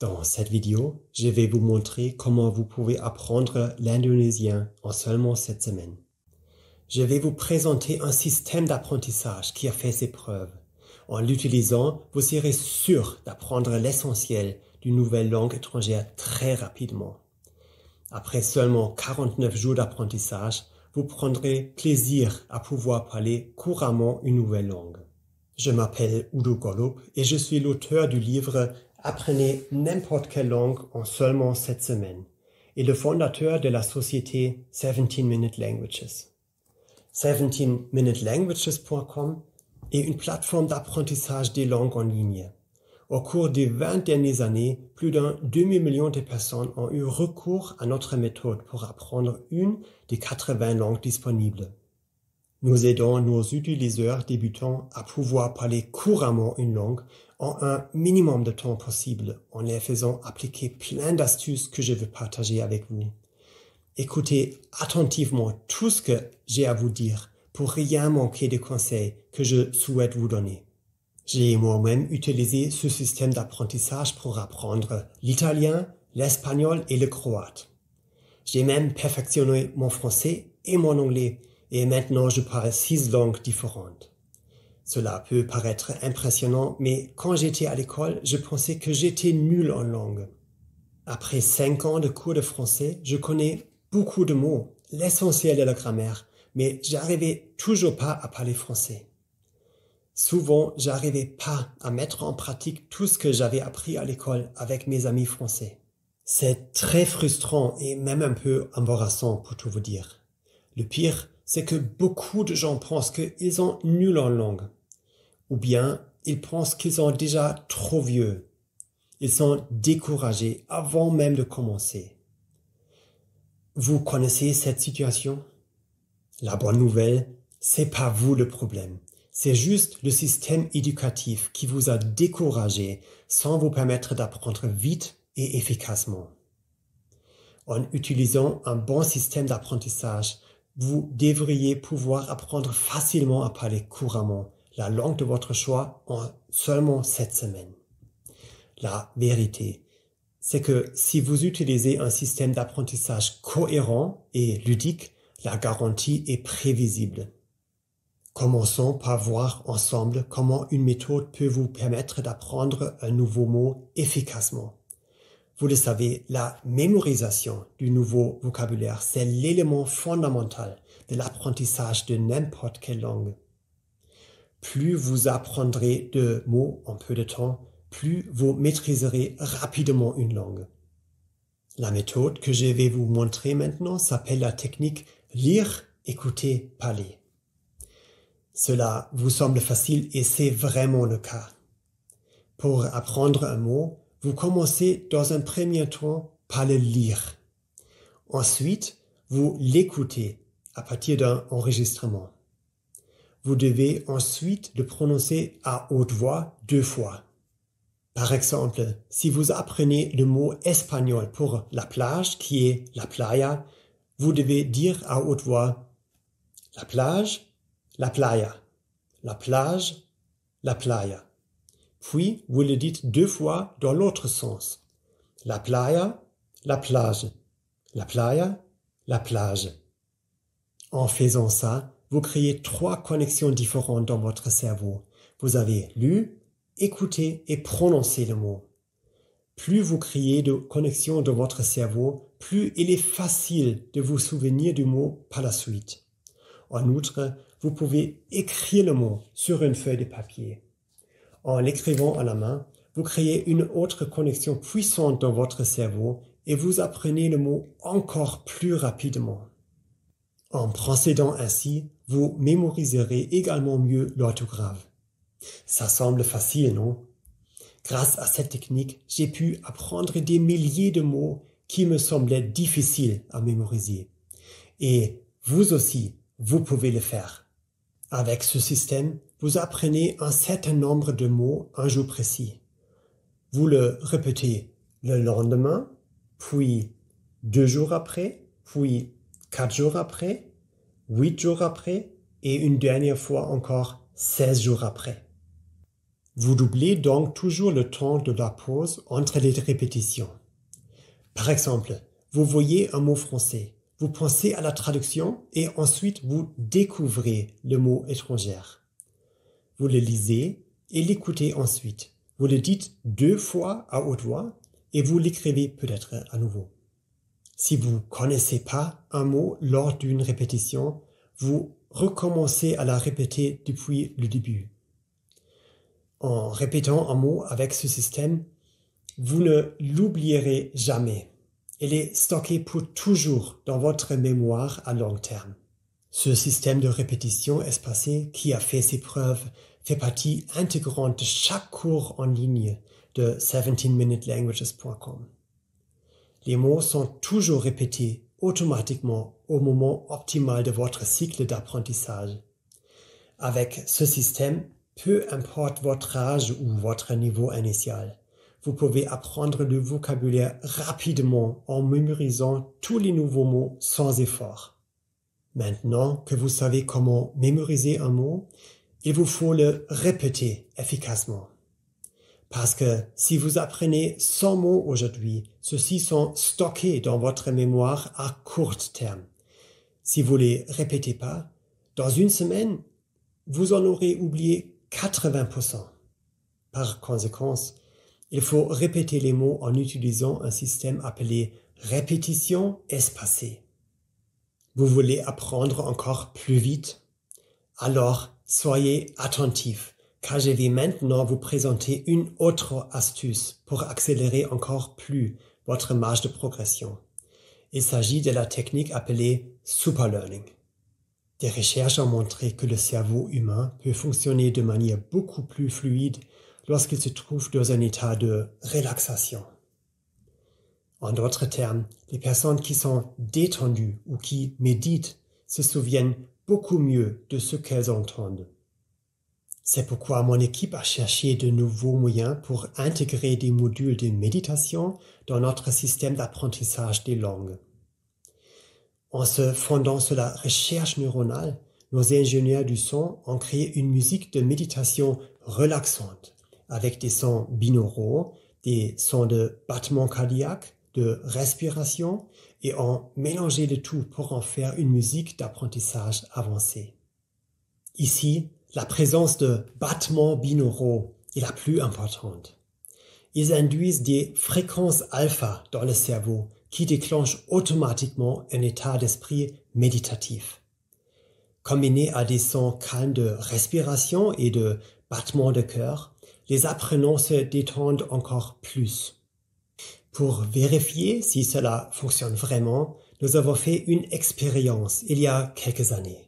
Dans cette vidéo, je vais vous montrer comment vous pouvez apprendre l'indonésien en seulement 7 semaines. Je vais vous présenter un système d'apprentissage qui a fait ses preuves. En l'utilisant, vous serez sûr d'apprendre l'essentiel d'une nouvelle langue étrangère très rapidement. Après seulement 49 jours d'apprentissage, vous prendrez plaisir à pouvoir parler couramment une nouvelle langue. Je m'appelle Udo Gollub et je suis l'auteur du livre Apprenez n'importe quelle langue en seulement 7 semaines et le fondateur de la société 17 Minute Languages. 17minutelanguages.com est une plateforme d'apprentissage des langues en ligne. Au cours des 20 dernières années, plus d'un demi-million de personnes ont eu recours à notre méthode pour apprendre une des 80 langues disponibles. Nous aidons nos utilisateurs débutants à pouvoir parler couramment une langue en un minimum de temps possible en les faisant appliquer plein d'astuces que je veux partager avec vous. Écoutez attentivement tout ce que j'ai à vous dire pour rien manquer des conseils que je souhaite vous donner. J'ai moi-même utilisé ce système d'apprentissage pour apprendre l'italien, l'espagnol et le croate. J'ai même perfectionné mon français et mon anglais et maintenant je parle 6 langues différentes. Cela peut paraître impressionnant, mais quand j'étais à l'école, je pensais que j'étais nul en langue. Après 5 ans de cours de français, je connais beaucoup de mots, l'essentiel de la grammaire, mais j'arrivais toujours pas à parler français. Souvent, j'arrivais pas à mettre en pratique tout ce que j'avais appris à l'école avec mes amis français. C'est très frustrant et même un peu embarrassant pour tout vous dire. Le pire, c'est que beaucoup de gens pensent qu'ils sont nuls en langue. Ou bien, ils pensent qu'ils sont déjà trop vieux. Ils sont découragés avant même de commencer. Vous connaissez cette situation? La bonne nouvelle, c'est pas vous le problème. C'est juste le système éducatif qui vous a découragé sans vous permettre d'apprendre vite et efficacement. En utilisant un bon système d'apprentissage, vous devriez pouvoir apprendre facilement à parler couramment la langue de votre choix en seulement 7 semaines. La vérité, c'est que si vous utilisez un système d'apprentissage cohérent et ludique, la garantie est prévisible. Commençons par voir ensemble comment une méthode peut vous permettre d'apprendre un nouveau mot efficacement. Vous le savez, la mémorisation du nouveau vocabulaire, c'est l'élément fondamental de l'apprentissage de n'importe quelle langue. Plus vous apprendrez de mots en peu de temps, plus vous maîtriserez rapidement une langue. La méthode que je vais vous montrer maintenant s'appelle la technique lire, écouter, parler. Cela vous semble facile et c'est vraiment le cas. Pour apprendre un mot, vous commencez dans un premier temps par le lire. Ensuite, vous l'écoutez à partir d'un enregistrement. Vous devez ensuite le prononcer à haute voix 2 fois. Par exemple, si vous apprenez le mot espagnol pour la plage, qui est la playa, vous devez dire à haute voix la plage, la playa, la plage, la playa. Puis, vous le dites 2 fois dans l'autre sens. La playa, la plage, la playa, la plage. En faisant ça, vous créez 3 connexions différentes dans votre cerveau. Vous avez lu, écouté et prononcé le mot. Plus vous créez de connexions dans votre cerveau, plus il est facile de vous souvenir du mot par la suite. En outre, vous pouvez écrire le mot sur une feuille de papier. En l'écrivant à la main, vous créez une autre connexion puissante dans votre cerveau et vous apprenez le mot encore plus rapidement. En procédant ainsi, vous mémoriserez également mieux l'orthographe. Ça semble facile, non? Grâce à cette technique, j'ai pu apprendre des milliers de mots qui me semblaient difficiles à mémoriser. Et vous aussi, vous pouvez le faire. Avec ce système, vous apprenez un certain nombre de mots un jour précis. Vous le répétez le lendemain, puis 2 jours après, puis 4 jours après, 8 jours après et une dernière fois encore 16 jours après. Vous doublez donc toujours le temps de la pause entre les répétitions. Par exemple, vous voyez un mot français, vous pensez à la traduction et ensuite vous découvrez le mot étranger. Vous le lisez et l'écoutez ensuite. Vous le dites 2 fois à haute voix et vous l'écrivez peut-être à nouveau. Si vous ne connaissez pas un mot lors d'une répétition, vous recommencez à la répéter depuis le début. En répétant un mot avec ce système, vous ne l'oublierez jamais. Il est stocké pour toujours dans votre mémoire à long terme. Ce système de répétition espacée qui a fait ses preuves fait partie intégrante de chaque cours en ligne de 17minutelanguages.com. Les mots sont toujours répétés automatiquement au moment optimal de votre cycle d'apprentissage. Avec ce système, peu importe votre âge ou votre niveau initial, vous pouvez apprendre le vocabulaire rapidement en mémorisant tous les nouveaux mots sans effort. Maintenant que vous savez comment mémoriser un mot, il vous faut le répéter efficacement. Parce que si vous apprenez 100 mots aujourd'hui, ceux-ci sont stockés dans votre mémoire à court terme. Si vous les répétez pas, dans une semaine, vous en aurez oublié 80%. Par conséquent, il faut répéter les mots en utilisant un système appelé répétition espacée. Vous voulez apprendre encore plus vite? Alors, soyez attentifs, car je vais maintenant vous présenter une autre astuce pour accélérer encore plus votre marge de progression. Il s'agit de la technique appelée superlearning. Des recherches ont montré que le cerveau humain peut fonctionner de manière beaucoup plus fluide lorsqu'il se trouve dans un état de relaxation. En d'autres termes, les personnes qui sont détendues ou qui méditent se souviennent beaucoup mieux de ce qu'elles entendent. C'est pourquoi mon équipe a cherché de nouveaux moyens pour intégrer des modules de méditation dans notre système d'apprentissage des langues. En se fondant sur la recherche neuronale, nos ingénieurs du son ont créé une musique de méditation relaxante avec des sons binauraux, des sons de battement cardiaque, de respiration et ont mélangé le tout pour en faire une musique d'apprentissage avancée. Ici, la présence de battements binauraux est la plus importante. Ils induisent des fréquences alpha dans le cerveau qui déclenchent automatiquement un état d'esprit méditatif. Combinés à des sons calmes de respiration et de battements de cœur, les apprenants se détendent encore plus. Pour vérifier si cela fonctionne vraiment, nous avons fait une expérience il y a quelques années.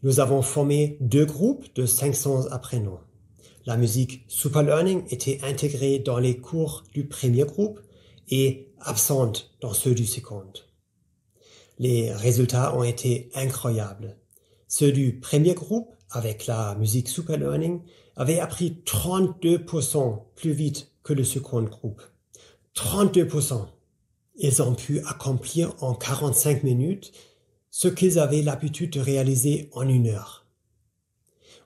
Nous avons formé 2 groupes de 500 apprenants. La musique Superlearning était intégrée dans les cours du premier groupe et absente dans ceux du second. Les résultats ont été incroyables. Ceux du premier groupe, avec la musique Superlearning, avaient appris 32% plus vite que le second groupe. 32%. Ils ont pu accomplir en 45 minutes ce qu'ils avaient l'habitude de réaliser en 1 heure.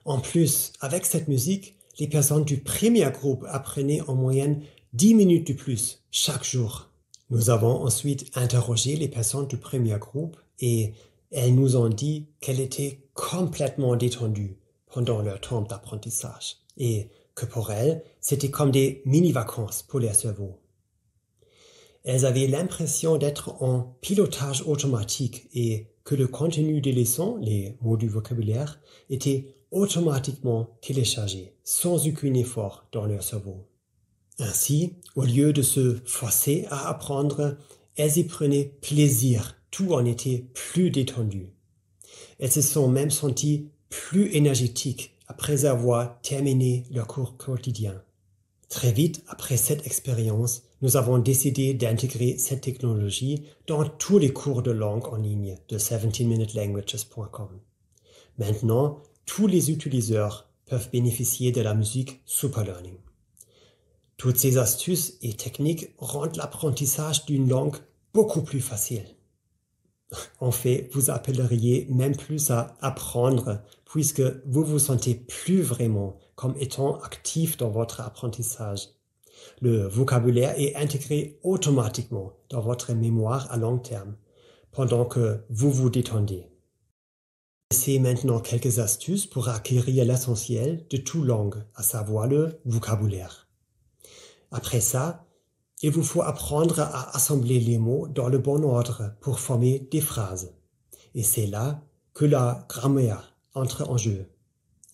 En plus, avec cette musique, les personnes du premier groupe apprenaient en moyenne 10 minutes de plus chaque jour. Nous avons ensuite interrogé les personnes du premier groupe et elles nous ont dit qu'elles étaient complètement détendues pendant leur temps d'apprentissage et que pour elles, c'était comme des mini-vacances pour leur cerveau. Elles avaient l'impression d'être en pilotage automatique et que le contenu des leçons, les mots du vocabulaire, était automatiquement téléchargé, sans aucun effort dans leur cerveau. Ainsi, au lieu de se forcer à apprendre, elles y prenaient plaisir, tout en était plus détendu. Elles se sont même senties plus énergétiques après avoir terminé leur cours quotidien. Très vite après cette expérience, nous avons décidé d'intégrer cette technologie dans tous les cours de langue en ligne de 17minutelanguages.com. Maintenant, tous les utilisateurs peuvent bénéficier de la musique Superlearning. Toutes ces astuces et techniques rendent l'apprentissage d'une langue beaucoup plus facile. En fait, vous appelleriez même plus à apprendre puisque vous vous sentez plus vraiment comme étant actif dans votre apprentissage. Le vocabulaire est intégré automatiquement dans votre mémoire à long terme, pendant que vous vous détendez. Essayez maintenant quelques astuces pour acquérir l'essentiel de toute langue, à savoir le vocabulaire. Après ça, il vous faut apprendre à assembler les mots dans le bon ordre pour former des phrases. Et c'est là que la grammaire entre en jeu.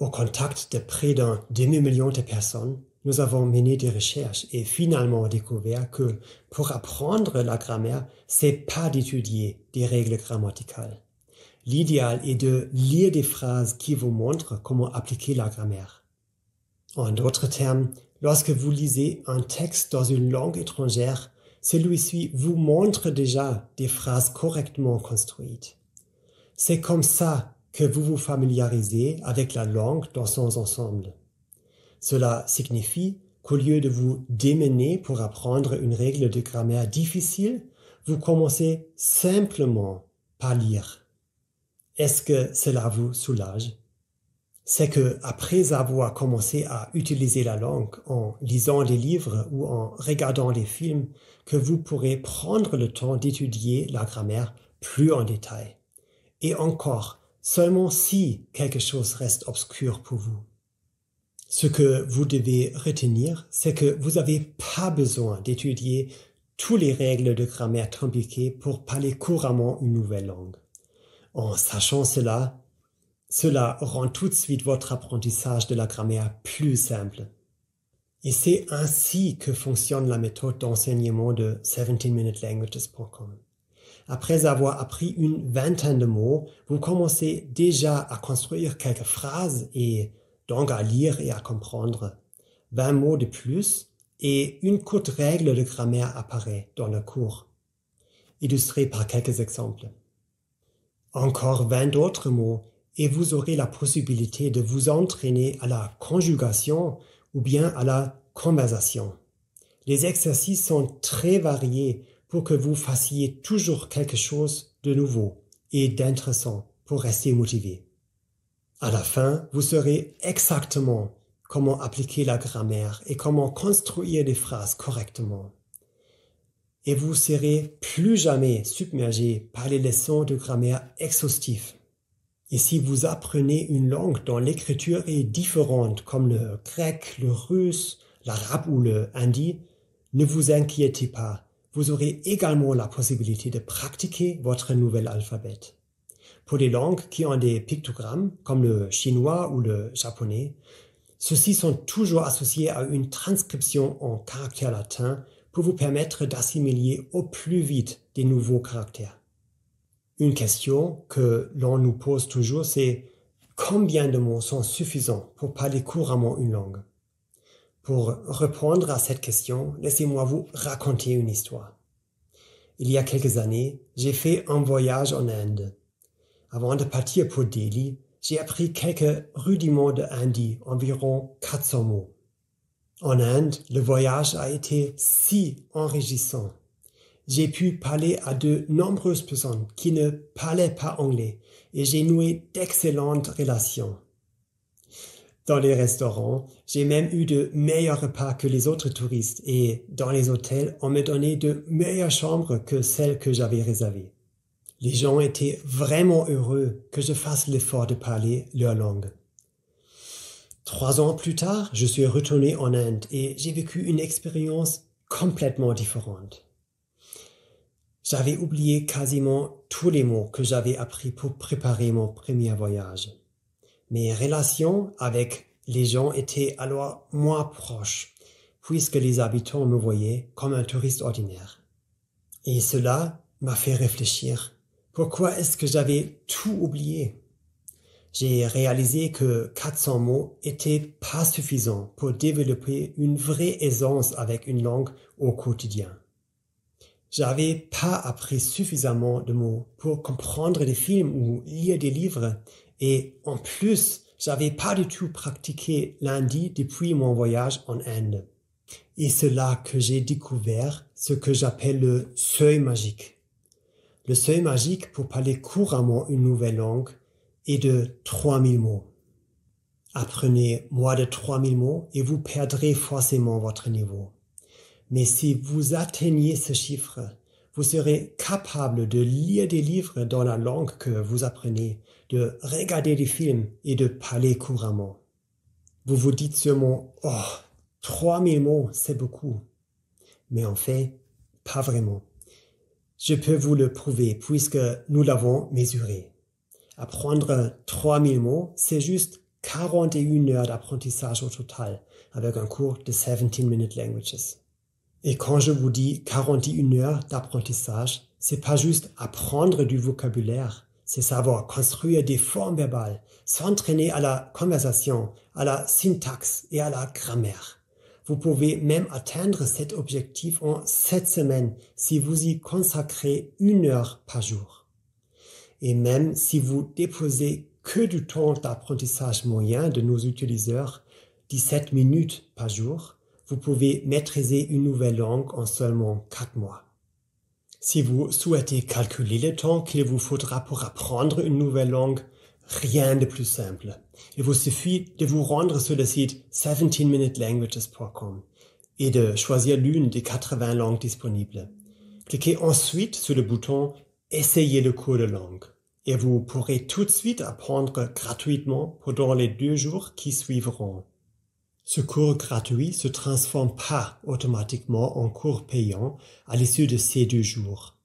Au contact de près d'un demi-million de personnes, nous avons mené des recherches et finalement découvert que pour apprendre la grammaire, c'est pas d'étudier des règles grammaticales. L'idéal est de lire des phrases qui vous montrent comment appliquer la grammaire. En d'autres termes, lorsque vous lisez un texte dans une langue étrangère, celui-ci vous montre déjà des phrases correctement construites. C'est comme ça que vous vous familiarisez avec la langue dans son ensemble. Cela signifie qu'au lieu de vous démener pour apprendre une règle de grammaire difficile, vous commencez simplement par lire. Est-ce que cela vous soulage? C'est que après avoir commencé à utiliser la langue en lisant des livres ou en regardant des films, que vous pourrez prendre le temps d'étudier la grammaire plus en détail. Et encore, seulement si quelque chose reste obscur pour vous. Ce que vous devez retenir, c'est que vous n'avez pas besoin d'étudier toutes les règles de grammaire compliquées pour parler couramment une nouvelle langue. En sachant cela rend tout de suite votre apprentissage de la grammaire plus simple. Et c'est ainsi que fonctionne la méthode d'enseignement de 17minutelanguages.com. Après avoir appris une vingtaine de mots, vous commencez déjà à construire quelques phrases et donc à lire et à comprendre. 20 mots de plus et une courte règle de grammaire apparaît dans le cours, illustrée par quelques exemples. Encore 20 d'autres mots et vous aurez la possibilité de vous entraîner à la conjugation ou bien à la conversation. Les exercices sont très variés pour que vous fassiez toujours quelque chose de nouveau et d'intéressant pour rester motivé. À la fin, vous saurez exactement comment appliquer la grammaire et comment construire des phrases correctement. Et vous serez plus jamais submergé par les leçons de grammaire exhaustives. Et si vous apprenez une langue dont l'écriture est différente, comme le grec, le russe, l'arabe ou le hindi, ne vous inquiétez pas, vous aurez également la possibilité de pratiquer votre nouvel alphabet. Pour les langues qui ont des pictogrammes, comme le chinois ou le japonais, ceux-ci sont toujours associés à une transcription en caractères latins pour vous permettre d'assimiler au plus vite des nouveaux caractères. Une question que l'on nous pose toujours, c'est combien de mots sont suffisants pour parler couramment une langue? Pour répondre à cette question, laissez-moi vous raconter une histoire. Il y a quelques années, j'ai fait un voyage en Inde. Avant de partir pour Delhi, j'ai appris quelques rudiments de hindi, environ 400 mots. En Inde, le voyage a été si enrichissant. J'ai pu parler à de nombreuses personnes qui ne parlaient pas anglais et j'ai noué d'excellentes relations. Dans les restaurants, j'ai même eu de meilleurs repas que les autres touristes et dans les hôtels, on me donnait de meilleures chambres que celles que j'avais réservées. Les gens étaient vraiment heureux que je fasse l'effort de parler leur langue. 3 ans plus tard, je suis retourné en Inde et j'ai vécu une expérience complètement différente. J'avais oublié quasiment tous les mots que j'avais appris pour préparer mon premier voyage. Mes relations avec les gens étaient alors moins proches, puisque les habitants me voyaient comme un touriste ordinaire. Et cela m'a fait réfléchir. Pourquoi est-ce que j'avais tout oublié? J'ai réalisé que 400 mots étaient pas suffisants pour développer une vraie aisance avec une langue au quotidien. J'avais pas appris suffisamment de mots pour comprendre des films ou lire des livres et en plus, j'avais pas du tout pratiqué l'hindi depuis mon voyage en Inde. Et c'est là que j'ai découvert ce que j'appelle le seuil magique. Le seuil magique pour parler couramment une nouvelle langue est de 3000 mots. Apprenez moins de 3000 mots et vous perdrez forcément votre niveau. Mais si vous atteignez ce chiffre, vous serez capable de lire des livres dans la langue que vous apprenez, de regarder des films et de parler couramment. Vous vous dites sûrement, « Oh, 3000 mots, c'est beaucoup. » Mais en fait, pas vraiment. Je peux vous le prouver puisque nous l'avons mesuré. Apprendre 3000 mots, c'est juste 41 heures d'apprentissage au total, avec un cours de 17-minute languages. Et quand je vous dis 41 heures d'apprentissage, c'est pas juste apprendre du vocabulaire, c'est savoir construire des formes verbales, s'entraîner à la conversation, à la syntaxe et à la grammaire. Vous pouvez même atteindre cet objectif en 7 semaines si vous y consacrez 1 heure par jour. Et même si vous déposez que du temps d'apprentissage moyen de nos utilisateurs, 17 minutes par jour, vous pouvez maîtriser une nouvelle langue en seulement 4 mois. Si vous souhaitez calculer le temps qu'il vous faudra pour apprendre une nouvelle langue, rien de plus simple. Il vous suffit de vous rendre sur le site 17minutelanguages.com et de choisir l'une des 80 langues disponibles. Cliquez ensuite sur le bouton « Essayez le cours de langue » et vous pourrez tout de suite apprendre gratuitement pendant les 2 jours qui suivront. Ce cours gratuit se transforme pas automatiquement en cours payant à l'issue de ces 2 jours.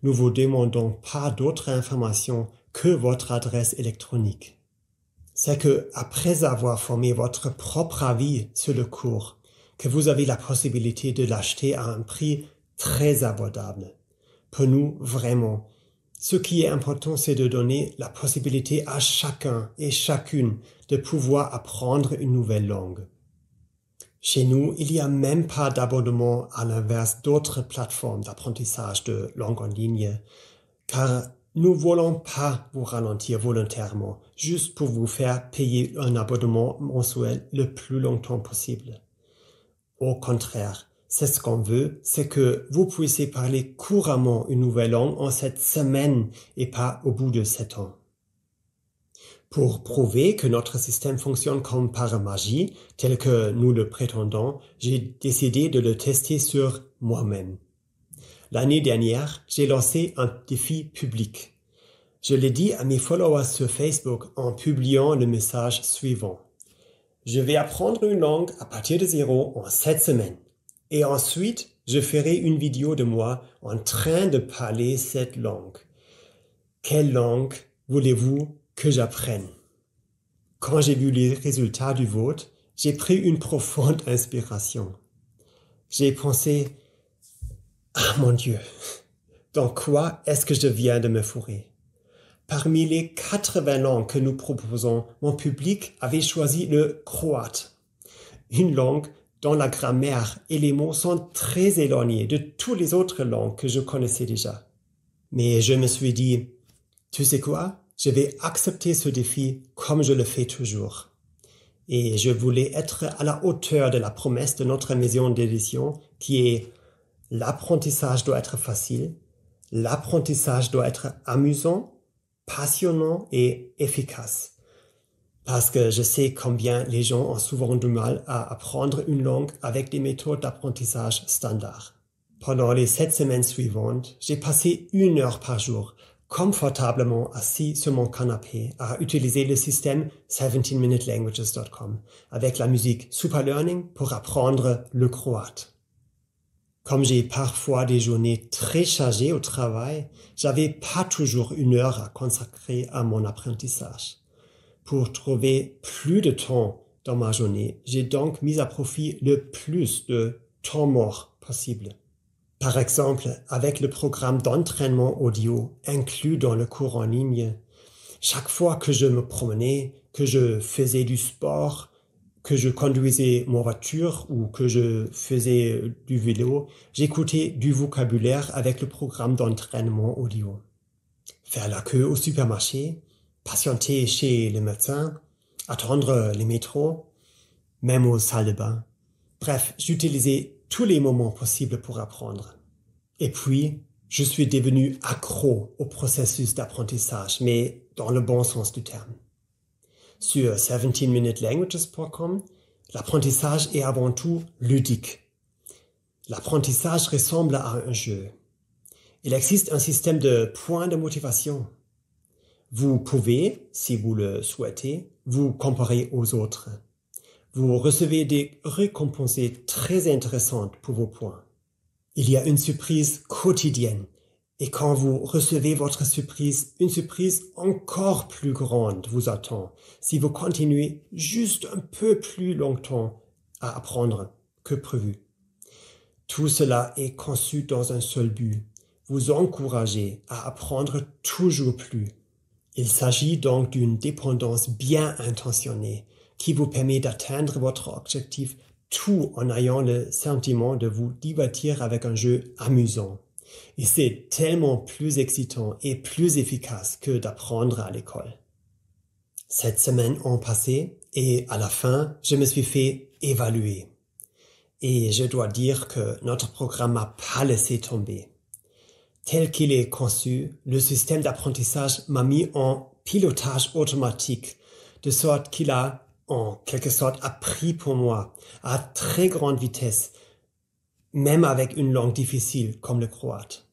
Nous vous demandons pas d'autres informations que votre adresse électronique. C'est que, après avoir formé votre propre avis sur le cours, que vous avez la possibilité de l'acheter à un prix très abordable. Pour nous, vraiment, ce qui est important, c'est de donner la possibilité à chacun et chacune de pouvoir apprendre une nouvelle langue. Chez nous, il n'y a même pas d'abonnement à l'inverse d'autres plateformes d'apprentissage de langue en ligne, car nous ne voulons pas vous ralentir volontairement, juste pour vous faire payer un abonnement mensuel le plus longtemps possible. Au contraire, c'est ce qu'on veut, c'est que vous puissiez parler couramment une nouvelle langue en 7 semaines et pas au bout de 7 ans. Pour prouver que notre système fonctionne comme par magie, tel que nous le prétendons, j'ai décidé de le tester sur moi-même. L'année dernière, j'ai lancé un défi public. Je l'ai dit à mes followers sur Facebook en publiant le message suivant. Je vais apprendre une langue à partir de 0 en 7 semaines. Et ensuite, je ferai une vidéo de moi en train de parler cette langue. Quelle langue voulez-vous que j'apprenne? Quand j'ai vu les résultats du vote, j'ai pris une profonde inspiration. J'ai pensé, ah mon Dieu, dans quoi est-ce que je viens de me fourrer? Parmi les 80 langues que nous proposons, mon public avait choisi le croate, une langue dont la grammaire et les mots sont très éloignés de toutes les autres langues que je connaissais déjà. Mais je me suis dit, tu sais quoi? Je vais accepter ce défi comme je le fais toujours. Et je voulais être à la hauteur de la promesse de notre maison d'édition qui est l'apprentissage doit être facile, l'apprentissage doit être amusant, passionnant et efficace. Parce que je sais combien les gens ont souvent du mal à apprendre une langue avec des méthodes d'apprentissage standards. Pendant les 7 semaines suivantes, j'ai passé 1 heure par jour confortablement assis sur mon canapé à utiliser le système 17minutelanguages.com avec la musique Super Learning pour apprendre le croate. Comme j'ai parfois des journées très chargées au travail, j'avais pas toujours 1 heure à consacrer à mon apprentissage. Pour trouver plus de temps dans ma journée, j'ai donc mis à profit le plus de temps mort possible. Par exemple, avec le programme d'entraînement audio inclus dans le cours en ligne, chaque fois que je me promenais, que je faisais du sport, que je conduisais ma voiture ou que je faisais du vélo, j'écoutais du vocabulaire avec le programme d'entraînement audio. Faire la queue au supermarché, patienter chez le médecin, attendre les métros, même aux salles de bain. Bref, j'utilisais tous les moments possibles pour apprendre. Et puis, je suis devenu accro au processus d'apprentissage, mais dans le bon sens du terme. Sur 17minutelanguages.com, l'apprentissage est avant tout ludique. L'apprentissage ressemble à un jeu. Il existe un système de points de motivation. Vous pouvez, si vous le souhaitez, vous comparer aux autres. Vous recevez des récompenses très intéressantes pour vos points. Il y a une surprise quotidienne. Et quand vous recevez votre surprise, une surprise encore plus grande vous attend si vous continuez juste un peu plus longtemps à apprendre que prévu. Tout cela est conçu dans un seul but, vous encourager à apprendre toujours plus. Il s'agit donc d'une dépendance bien intentionnée qui vous permet d'atteindre votre objectif tout en ayant le sentiment de vous divertir avec un jeu amusant. Et c'est tellement plus excitant et plus efficace que d'apprendre à l'école. 7 semaines ont passé et à la fin, je me suis fait évaluer. Et je dois dire que notre programme m'a pas laissé tomber. Tel qu'il est conçu, le système d'apprentissage m'a mis en pilotage automatique, de sorte qu'il a, en quelque sorte, appris pour moi à très grande vitesse, même avec une langue difficile comme le croate.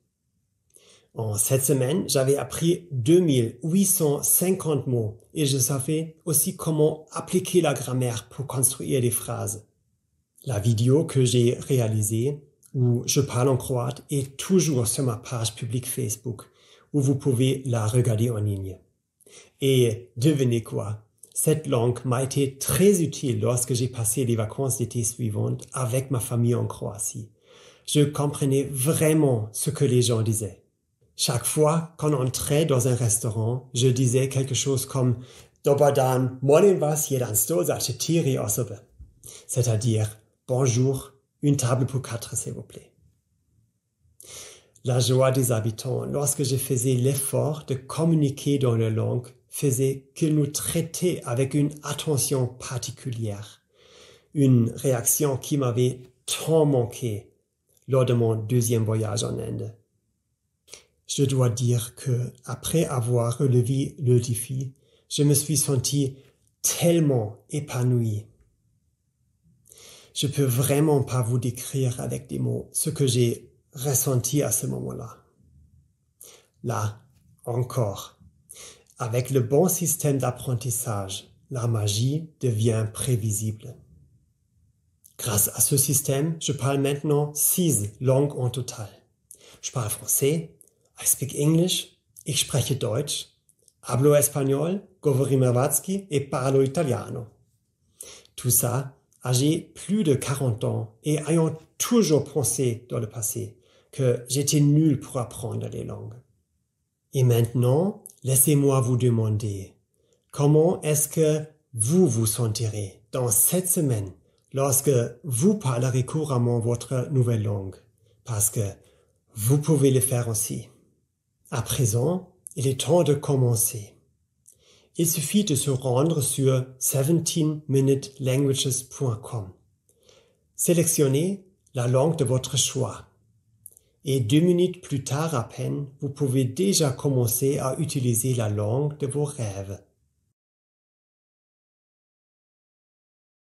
En 7 semaines, j'avais appris 2850 mots et je savais aussi comment appliquer la grammaire pour construire des phrases. La vidéo que j'ai réalisée, où je parle en croate, est toujours sur ma page publique Facebook, où vous pouvez la regarder en ligne. Et devinez quoi? Cette langue m'a été très utile lorsque j'ai passé les vacances d'été suivantes avec ma famille en Croatie. Je comprenais vraiment ce que les gens disaient. Chaque fois qu'on entrait dans un restaurant, je disais quelque chose comme « Dobar dan, molim vas jedan stol za 4 osobe », c'est-à-dire « Bonjour, une table pour 4 s'il vous plaît ». La joie des habitants lorsque je faisais l'effort de communiquer dans leur langue faisait qu'ils nous traitaient avec une attention particulière, une réaction qui m'avait tant manqué lors de mon 2e voyage en Inde. Je dois dire que, après avoir relevé le défi, je me suis senti tellement épanoui. Je peux vraiment pas vous décrire avec des mots ce que j'ai ressenti à ce moment-là. Là, encore, avec le bon système d'apprentissage, la magie devient prévisible. Grâce à ce système, je parle maintenant 6 langues en total. Je parle français, I speak English, ich spreche Deutsch, hablo espagnol, govori hrvatski et parlo italiano. Tout ça, âgé plus de 40 ans et ayant toujours pensé dans le passé que j'étais nul pour apprendre les langues. Et maintenant, laissez-moi vous demander, comment est-ce que vous vous sentirez dans 7 semaines lorsque vous parlerez couramment votre nouvelle langue? Parce que vous pouvez le faire aussi. À présent, il est temps de commencer. Il suffit de se rendre sur 17minutelanguages.com. Sélectionnez la langue de votre choix. Et 2 minutes plus tard à peine, vous pouvez déjà commencer à utiliser la langue de vos rêves.